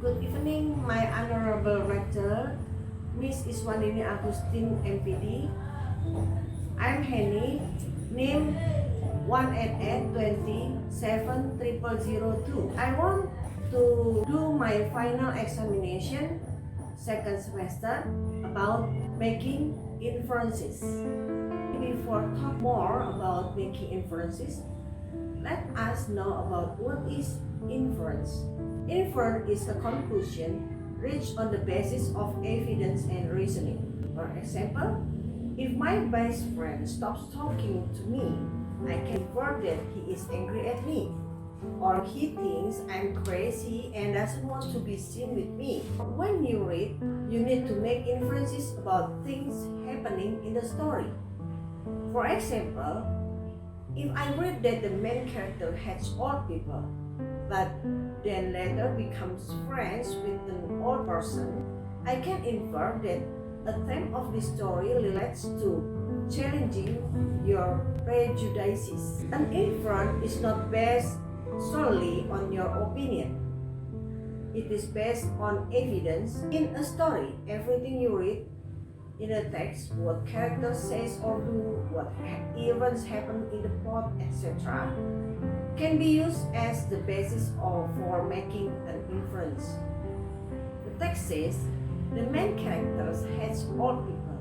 Good evening, my honorable rector, Miss Iswandini Agustin MPD. I'm Henny, name 188270002. I want to do my final examination, second semester, about making inferences. Before talk more about making inferences, let us know about what is inference. Inference is a conclusion reached on the basis of evidence and reasoning. For example, if my best friend stops talking to me, I can infer that he is angry at me, or he thinks I'm crazy and doesn't want to be seen with me. When you read, you need to make inferences about things happening in the story. For example, if I read that the main character hates old people, but then later becomes friends with an old person, I can infer that a theme of this story relates to challenging your prejudices. An inference is not based solely on your opinion. It is based on evidence. In a story, everything you read in a text, what character says or do, what events happen in the plot, etc., can be used as the basis for making an inference. The text says, the main character hates old people.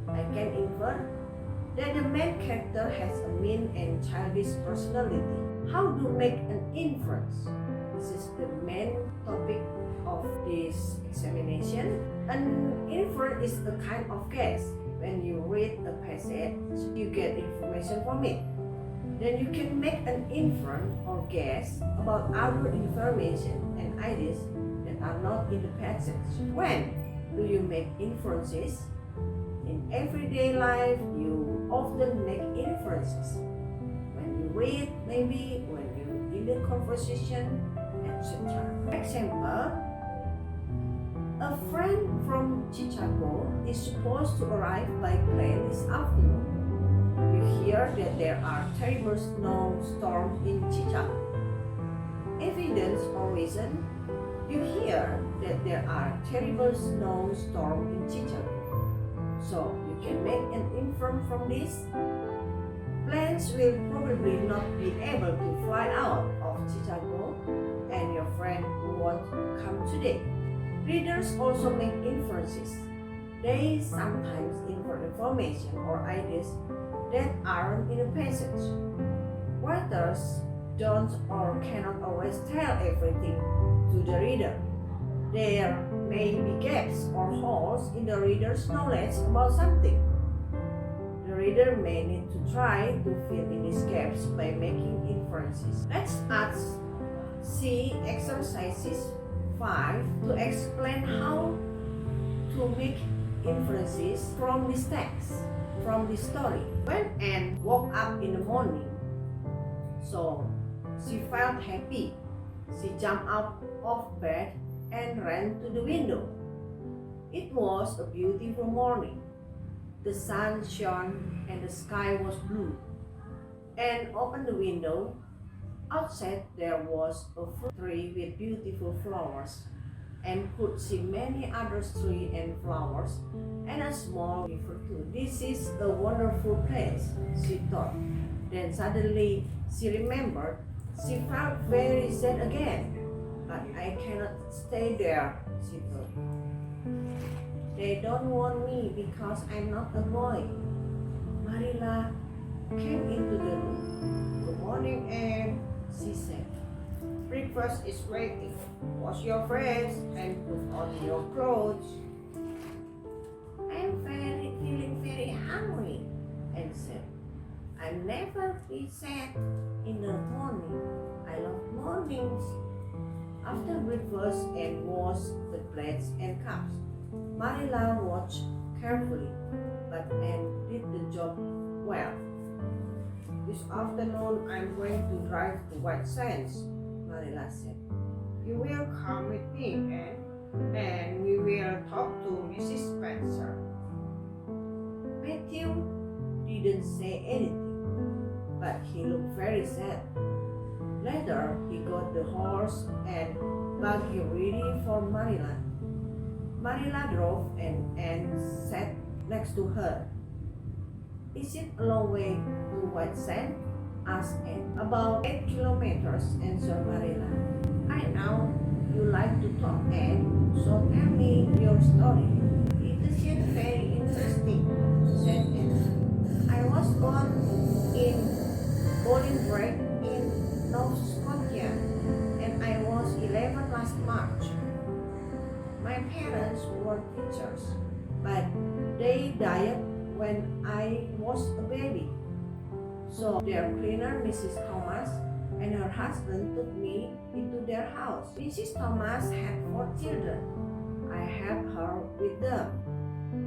I can infer that the main character has a mean and childish personality. How to make an inference? This is the main topic of this examination. An inference is a kind of guess. When you read a passage, you get information from it. Then you can make an inference or guess about other information and ideas that are not in the passage. When do you make inferences? In everyday life, you often make inferences. When you read, maybe when you're in a conversation, etc. For example, a friend from Chicago is supposed to arrive by plane this afternoon. You hear that there are terrible snowstorms in Chicago. Evidence or reason, you hear that there are terrible snowstorms in Chicago. So you can make an inference from this. Planes will probably not be able to fly out of Chicago, and your friend won't come today. Readers also make inferences. They sometimes infer information or ideas that aren't in a passage. Writers don't or cannot always tell everything to the reader. There may be gaps or holes in the reader's knowledge about something. The reader may need to try to fill in these gaps by making inferences. Let's see exercises 5 to explain how to make inferences from this text, from this story. When Anne woke up in the morning, so she felt happy. She jumped out of bed and ran to the window. It was a beautiful morning. The sun shone and the sky was blue. Anne opened the window. Outside there was a fruit tree with beautiful flowers, and could see many other trees and flowers, and a small river too. This is a wonderful place, she thought. Then suddenly she remembered she felt very sad again. But I cannot stay there, she thought. They don't want me because I'm not a boy. Marilla came into the room. Good morning, Anne, she said. Breakfast is waiting. Wash your face and put on your clothes. I'm feeling very hungry, Anne said. I never feel sad in the morning. I love mornings. After breakfast, Anne washed the plates and cups. Marilla watched carefully, but Anne did the job well. This afternoon, I'm going to drive to White Sands, Marilla said. You will come with me, Anne, and we will talk to Mrs. Spencer. Matthew didn't say anything, but he looked very sad. Later, he got the horse and buggy ready for Marilla. Marilla drove and Anne sat next to her. Is it a long way to White Sand? Asked Anne. About 8 kilometers, answered Marilla. I know you like to talk, Anne, so tell me your story. It isn't very interesting, said Anne. I was born in Bolingbroke in Nova Scotia, and I was 11 last March. My parents were teachers, but they died when I was a baby. So their cleaner, Mrs. Thomas, and her husband took me into their house. Mrs. Thomas had 4 children. I helped her with them.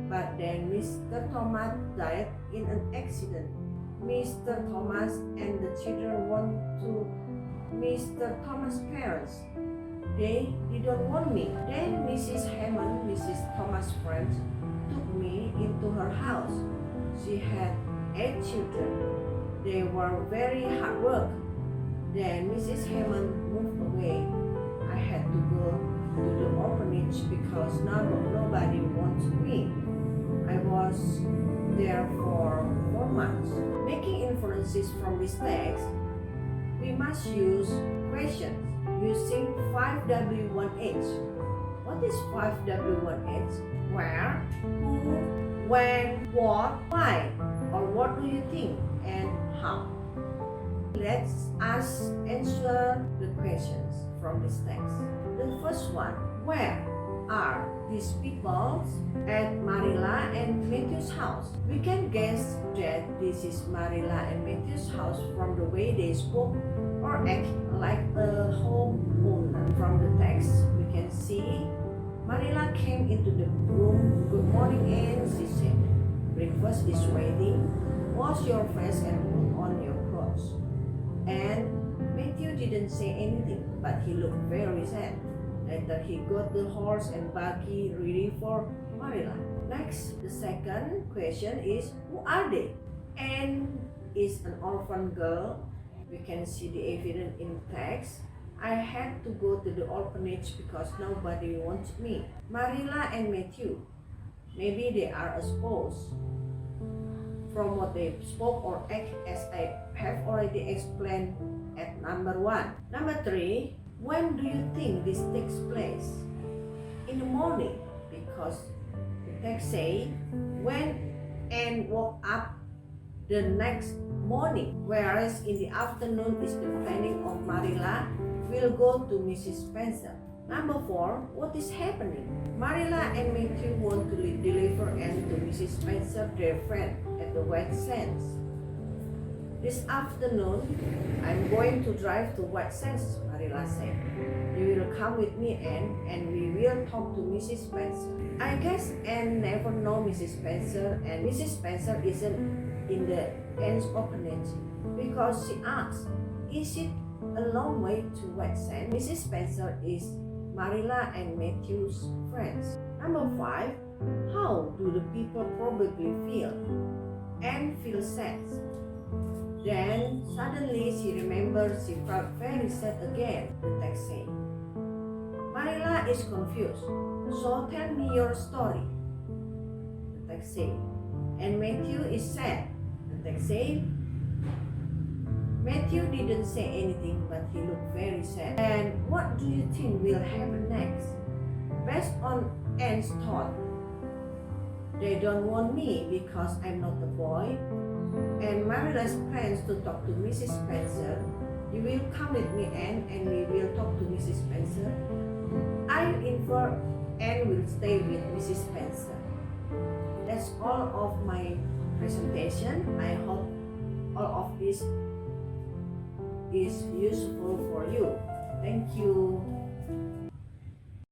But then Mr. Thomas died in an accident. Mr. Thomas and the children went to Mr. Thomas' parents. They didn't want me. Then Mrs. Hammond, Mrs. Thomas' friend, took me into her house. She had 8 children. They were very hard work. Then Mrs. Hammond moved away. I had to go to the orphanage because nobody wanted me. I was there for 4 months. Making inferences from this text, we must use questions using 5W1H. What is 5W1H? Where, who, when, what, why, or what do you think, and how? Let us answer the questions from this text. The first one, where are these people at Marilla and Matthew's house? We can guess that this is Marilla and Matthew's house from the way they spoke or act like a homeowner. From the text, we can see Marilla came into the room. Good morning, Anne, she said. Breakfast is waiting. Wash your face and put on your clothes. And Matthew didn't say anything, but he looked very sad. Later he got the horse and buggy ready for Marilla. Next, the second question is, who are they? Anne is an orphan girl. We can see the evidence in text. I had to go to the orphanage because nobody wanted me. Marilla and Matthew, maybe they are a spouse. From what they spoke or act, as I have already explained at number 1. Number 3, when do you think this takes place? In the morning, because the text say when Anne woke up the next morning, whereas in the afternoon is the planning of Marilla will go to Mrs. Spencer. Number 4, what is happening? Marilla and Matthew want to deliver Anne to Mrs. Spencer, their friend, at the White Sands. This afternoon, I'm going to drive to White Sands, Marilla said. You will come with me, Anne, and we will talk to Mrs. Spencer. I guess Anne never know Mrs. Spencer, and Mrs. Spencer isn't in the Anne's orphanage because she asked, is it a long way to White Sands? Mrs. Spencer is Marilla and Matthew's friends. Number 5, how do the people probably feel? Anne feels sad. Then suddenly she remembered she felt very sad again, the text said. Marilla is confused. So tell me your story, the text said. And Matthew is sad, the text said. Matthew didn't say anything, but he looked very sad. And what do you think will happen next? Based on Anne's thought, they don't want me because I'm not a boy. And Marilla's plans to talk to Mrs. Spencer. You will come with me, Anne, and we will talk to Mrs. Spencer. I infer Anne will stay with Mrs. Spencer. That's all of my presentation. I hope all of this is useful for you. Thank you.